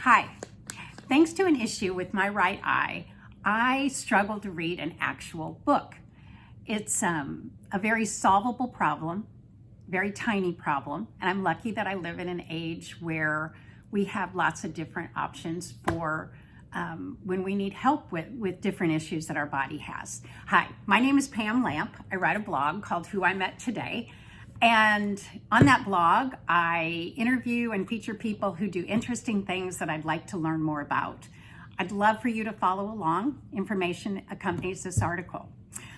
Hi. Thanks to an issue with my right eye, I struggle to read an actual book. It's a very solvable problem, very tiny problem, and I'm lucky that I live in an age where we have lots of different options for when we need help with different issues that our body has. Hi, my name is Pam Lamp. I write a blog called Who I Met Today. And on that blog, I interview and feature people who do interesting things that I'd like to learn more about. I'd love for you to follow along. Information accompanies this article.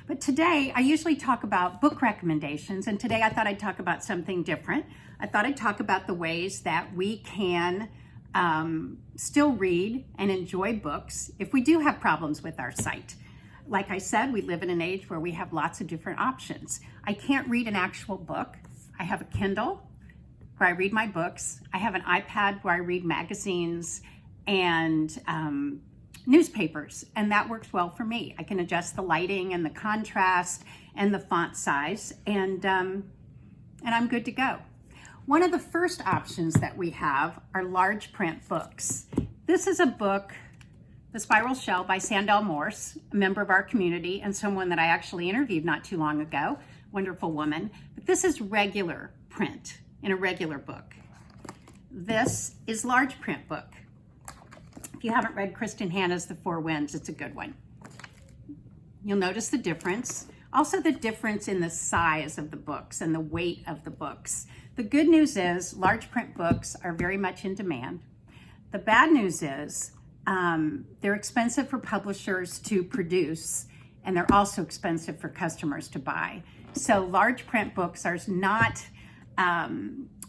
But today, I usually talk about book recommendations, and today I thought I'd talk about something different. I thought I'd talk about the ways that we can still read and enjoy books if we do have problems with our sight. Like I said, we live in an age where we have lots of different options. I can't read an actual book. I have a Kindle where I read my books. I have an iPad where I read magazines and newspapers, and that works well for me. I can adjust the lighting and the contrast and the font size, and I'm good to go. One of the first options that we have are large print books. This is a book, The Spiral Shell by Sandell Morse, a member of our community and someone that I actually interviewed not too long ago, wonderful woman. But this is regular print in a regular book. This is large print book. If you haven't read Kristen Hanna's The Four Winds, it's a good one. You'll notice the difference. Also the difference in the size of the books and the weight of the books. The good news is large print books are very much in demand. The bad news is they're expensive for publishers to produce, and they're also expensive for customers to buy. So large print books are not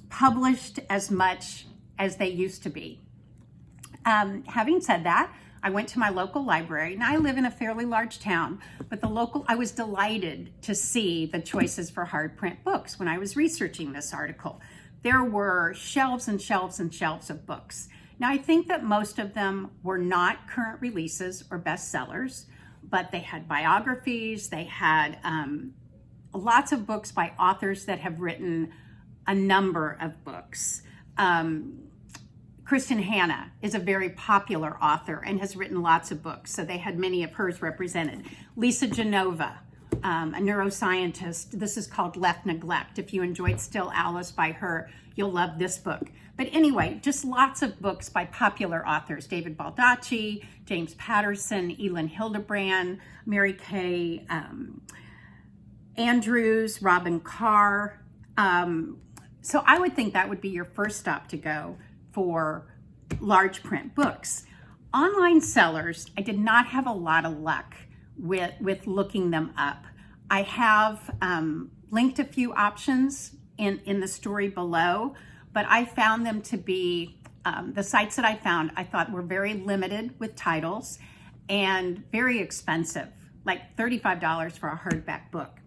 published as much as they used to be. Having said that, I went to my local library. Now I live in a fairly large town, but I was delighted to see the choices for hard print books when I was researching this article. There were shelves and shelves and shelves of books. Now, I think that most of them were not current releases or bestsellers, but they had biographies, they had lots of books by authors that have written a number of books. Kristen Hanna is a very popular author and has written lots of books, so they had many of hers represented. Lisa Genova, a neuroscientist. This is called Left Neglect. If you enjoyed Still Alice by her, you'll love this book. But anyway, just lots of books by popular authors. David Baldacci, James Patterson, Elin Hildebrand, Mary Kay Andrews, Robin Carr. So I would think that would be your first stop to go for large print books. Online sellers, I did not have a lot of luck with looking them up. I have linked a few options in the story below, but I found them to be, the sites that I found, I thought were very limited with titles and very expensive, like $35 for a hardback book.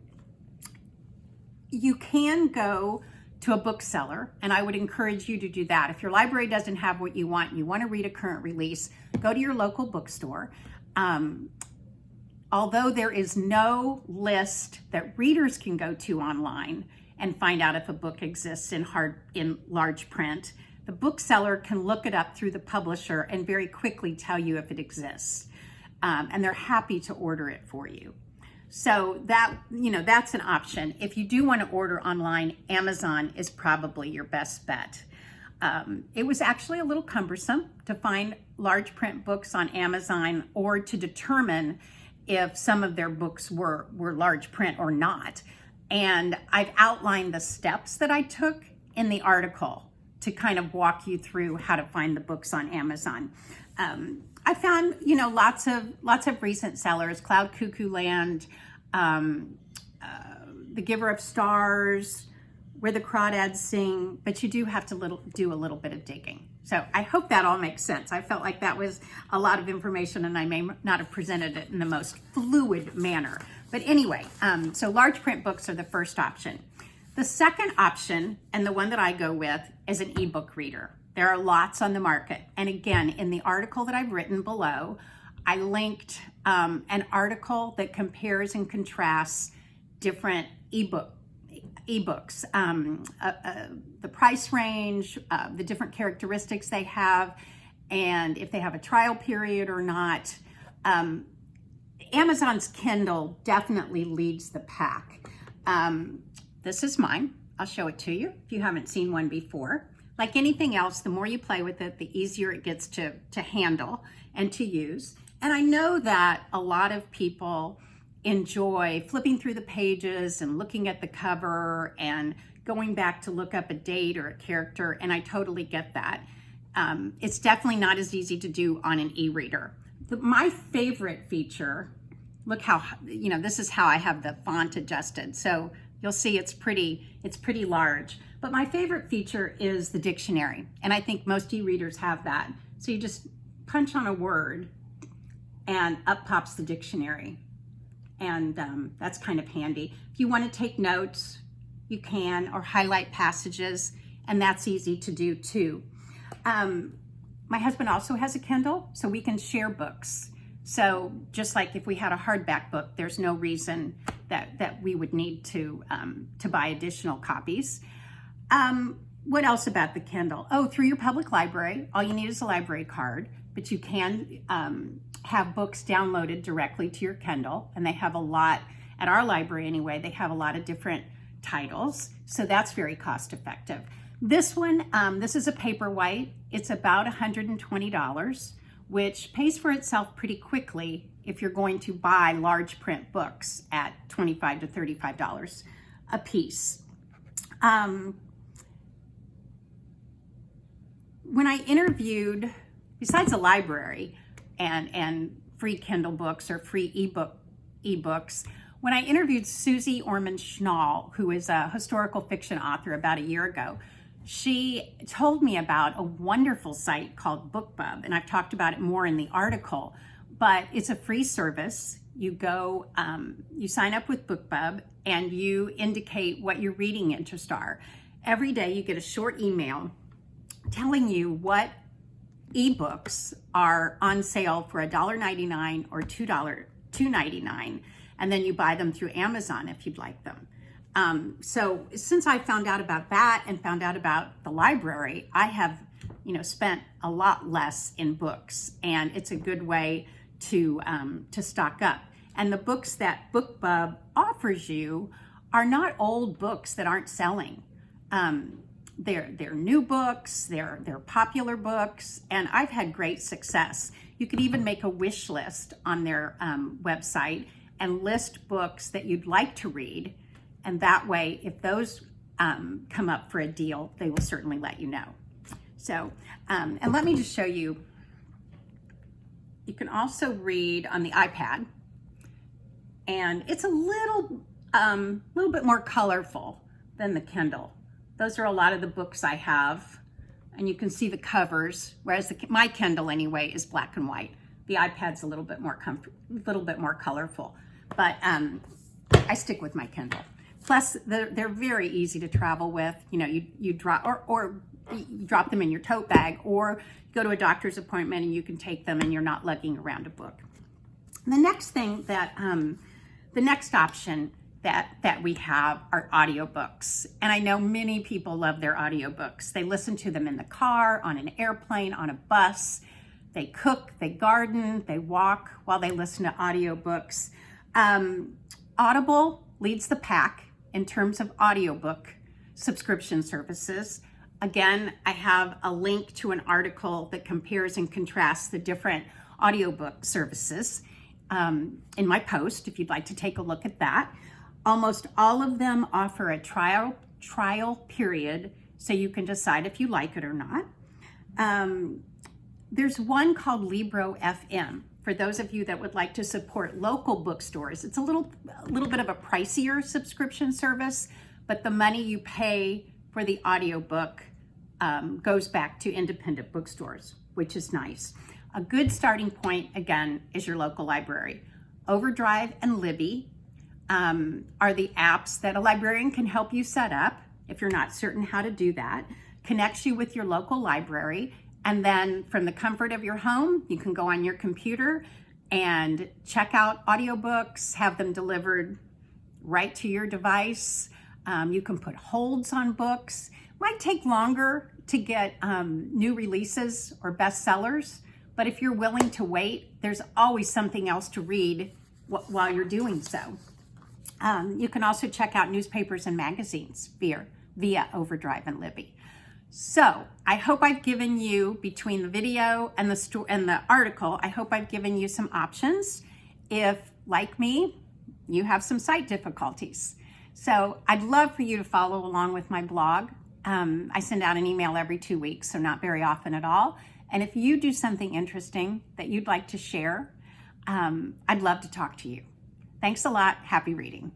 You can go to a bookseller, and I would encourage you to do that. If your library doesn't have what you want to read a current release, go to your local bookstore. Although there is no list that readers can go to online and find out if a book exists in large print, the bookseller can look it up through the publisher and very quickly tell you if it exists. And they're happy to order it for you. So that's an option. If you do want to order online, Amazon is probably your best bet. It was actually a little cumbersome to find large print books on Amazon or to determine if some of their books were large print or not. And I've outlined the steps that I took in the article to kind of walk you through how to find the books on Amazon. I found, lots of recent sellers, Cloud Cuckoo Land, The Giver of Stars, Where the Crawdads Sing, but you do have to do a little bit of digging. So I hope that all makes sense. I felt like that was a lot of information and I may not have presented it in the most fluid manner. But anyway, so large print books are the first option. The second option, and the one that I go with, is an ebook reader. There are lots on the market. And again, in the article that I've written below, I linked an article that compares and contrasts different ebooks, the price range, the different characteristics they have, and if they have a trial period or not. Amazon's Kindle definitely leads the pack. This is mine. I'll show it to you if you haven't seen one before. Like anything else, the more you play with it, the easier it gets to handle and to use. And I know that a lot of people enjoy flipping through the pages and looking at the cover and going back to look up a date or a character, and I totally get that. It's definitely not as easy to do on an e-reader. My favorite feature, look how, this is how I have the font adjusted. So you'll see it's pretty large. But my favorite feature is the dictionary. And I think most e-readers have that. So you just punch on a word and up pops the dictionary. And that's kind of handy. If you want to take notes, you can, or highlight passages, and that's easy to do too. My husband also has a Kindle, so we can share books. So just like if we had a hardback book, there's no reason that we would need to buy additional copies. What else about the Kindle? Oh, through your public library, all you need is a library card, but you can have books downloaded directly to your Kindle, and they have a lot, at our library anyway, they have a lot of different titles, so that's very cost effective. This one, this is a Paperwhite. It's about $120, which pays for itself pretty quickly if you're going to buy large print books at $25 to $35 a piece. When I interviewed, besides the library and free Kindle books or free ebooks, when I interviewed Susie Orman Schnall, who is a historical fiction author, about a year ago, she told me about a wonderful site called BookBub, and I've talked about it more in the article, but it's a free service. You go, you sign up with BookBub, and you indicate what your reading interests are. Every day you get a short email telling you what ebooks are on sale for $1.99 or $2.99, and then you buy them through Amazon if you'd like them. So since I found out about that and found out about the library, I have, spent a lot less in books, and it's a good way to stock up. And the books that BookBub offers you are not old books that aren't selling. They're new books, they're popular books, and I've had great success. You could even make a wish list on their website and list books that you'd like to read. And that way, if those come up for a deal, they will certainly let you know. So, and let me just show you, you can also read on the iPad, and it's a little bit more colorful than the Kindle. Those are a lot of the books I have, and you can see the covers, whereas my Kindle anyway is black and white. The iPad's a little bit more colorful, but I stick with my Kindle. Plus, they're very easy to travel with. You drop or you drop them in your tote bag, or go to a doctor's appointment and you can take them and you're not lugging around a book. The next thing the next option that we have are audiobooks. And I know many people love their audiobooks. They listen to them in the car, on an airplane, on a bus. They cook, they garden, they walk while they listen to audiobooks. Audible leads the pack in terms of audiobook subscription services. Again, I have a link to an article that compares and contrasts the different audiobook services in my post, if you'd like to take a look at that. Almost all of them offer a trial period, so you can decide if you like it or not. There's one called Libro FM. For those of you that would like to support local bookstores, it's a little bit of a pricier subscription service, but the money you pay for the audiobook goes back to independent bookstores, which is nice. A good starting point, again, is your local library. Overdrive and Libby are the apps that a librarian can help you set up if you're not certain how to do that, connects you with your local library, and then from the comfort of your home, you can go on your computer and check out audiobooks, have them delivered right to your device. You can put holds on books. Might take longer to get new releases or bestsellers, but if you're willing to wait, there's always something else to read while you're doing so. You can also check out newspapers and magazines via Overdrive and Libby. So I hope I've given you, between the video and the article, I hope I've given you some options if, like me, you have some sight difficulties. So I'd love for you to follow along with my blog. I send out an email every 2 weeks, so not very often at all. And if you do something interesting that you'd like to share, I'd love to talk to you. Thanks a lot. Happy reading.